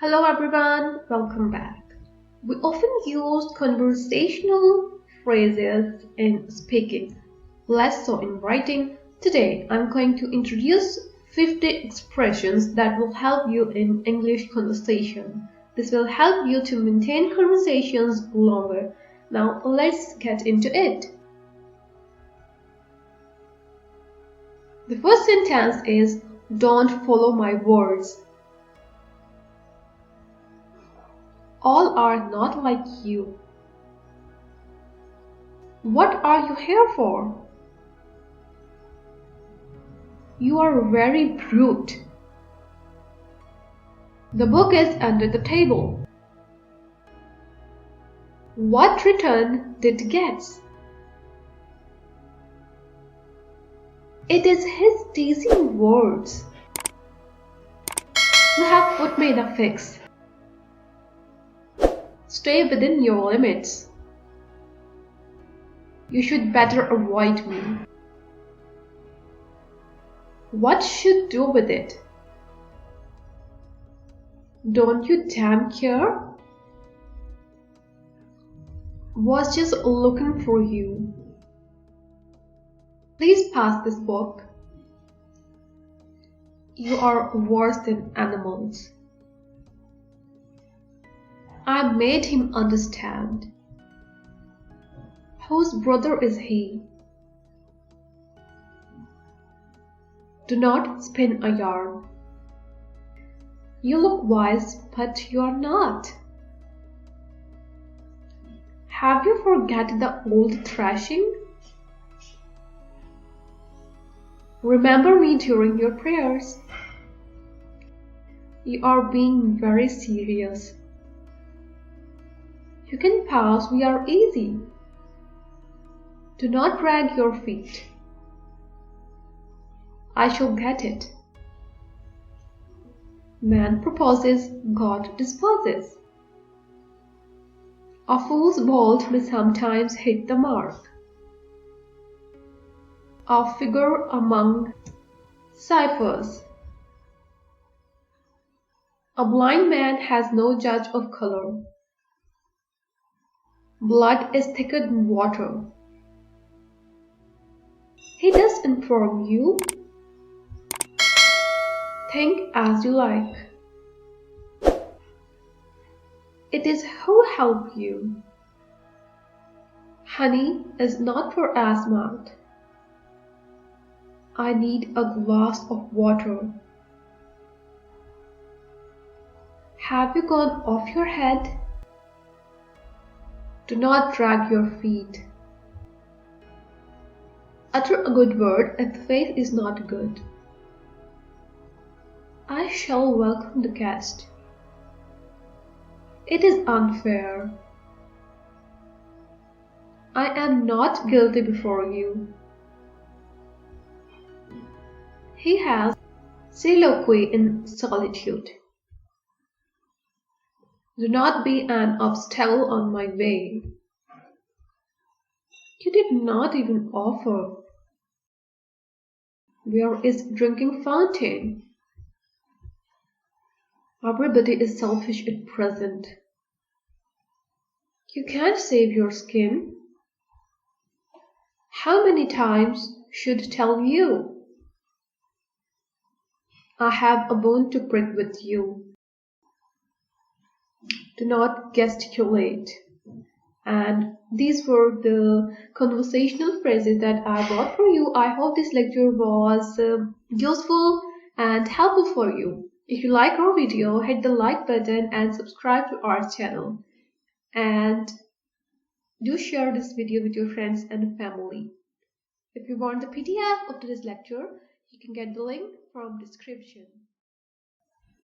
Hello everyone, welcome back. We often use conversational phrases in speaking, less so in writing. Today I'm going to introduce 50 expressions that will help you in English conversation. This will help you to maintain conversations longer. Now let's get into it. The first sentence is, "Don't follow my words." All are not like you. What are you here for? You are very brute. The book is under the table. What return did it get? It is his teasing words. You have put me in a fix. Stay within your limits. You should better avoid me. What should do with it? Don't you damn care? Was just looking for you. Please pass this book. You are worse than animals. I made him understand. Whose brother is he? Do not spin a yarn. You look wise, but you are not. Have you forgotten the old thrashing? Remember me during your prayers. You are being very serious. You can pass, we are easy. Do not drag your feet. I shall get it. Man proposes, God disposes. A fool's bolt may sometimes hit the mark. A figure among ciphers. A blind man has no judge of color. Blood is thicker than water. He does inform you. Think as you like. It is who help you. Honey is not for asthma. I need a glass of water. Have you gone off your head? Do not drag your feet. Utter a good word if the faith is not good. I shall welcome the guest. It is unfair. I am not guilty before you. He has soliloquy in solitude. Do not be an obstacle on my way. You did not even offer. Where is drinking fountain? Everybody is selfish at present. You can't save your skin. How many times should tell you? I have a bone to pick with you. Do not gesticulate. And these were the conversational phrases that I brought for you. I hope this lecture was useful and helpful for you. If you like our video, hit the like button and subscribe to our channel. And do share this video with your friends and family. If you want the PDF of today's lecture, you can get the link from description.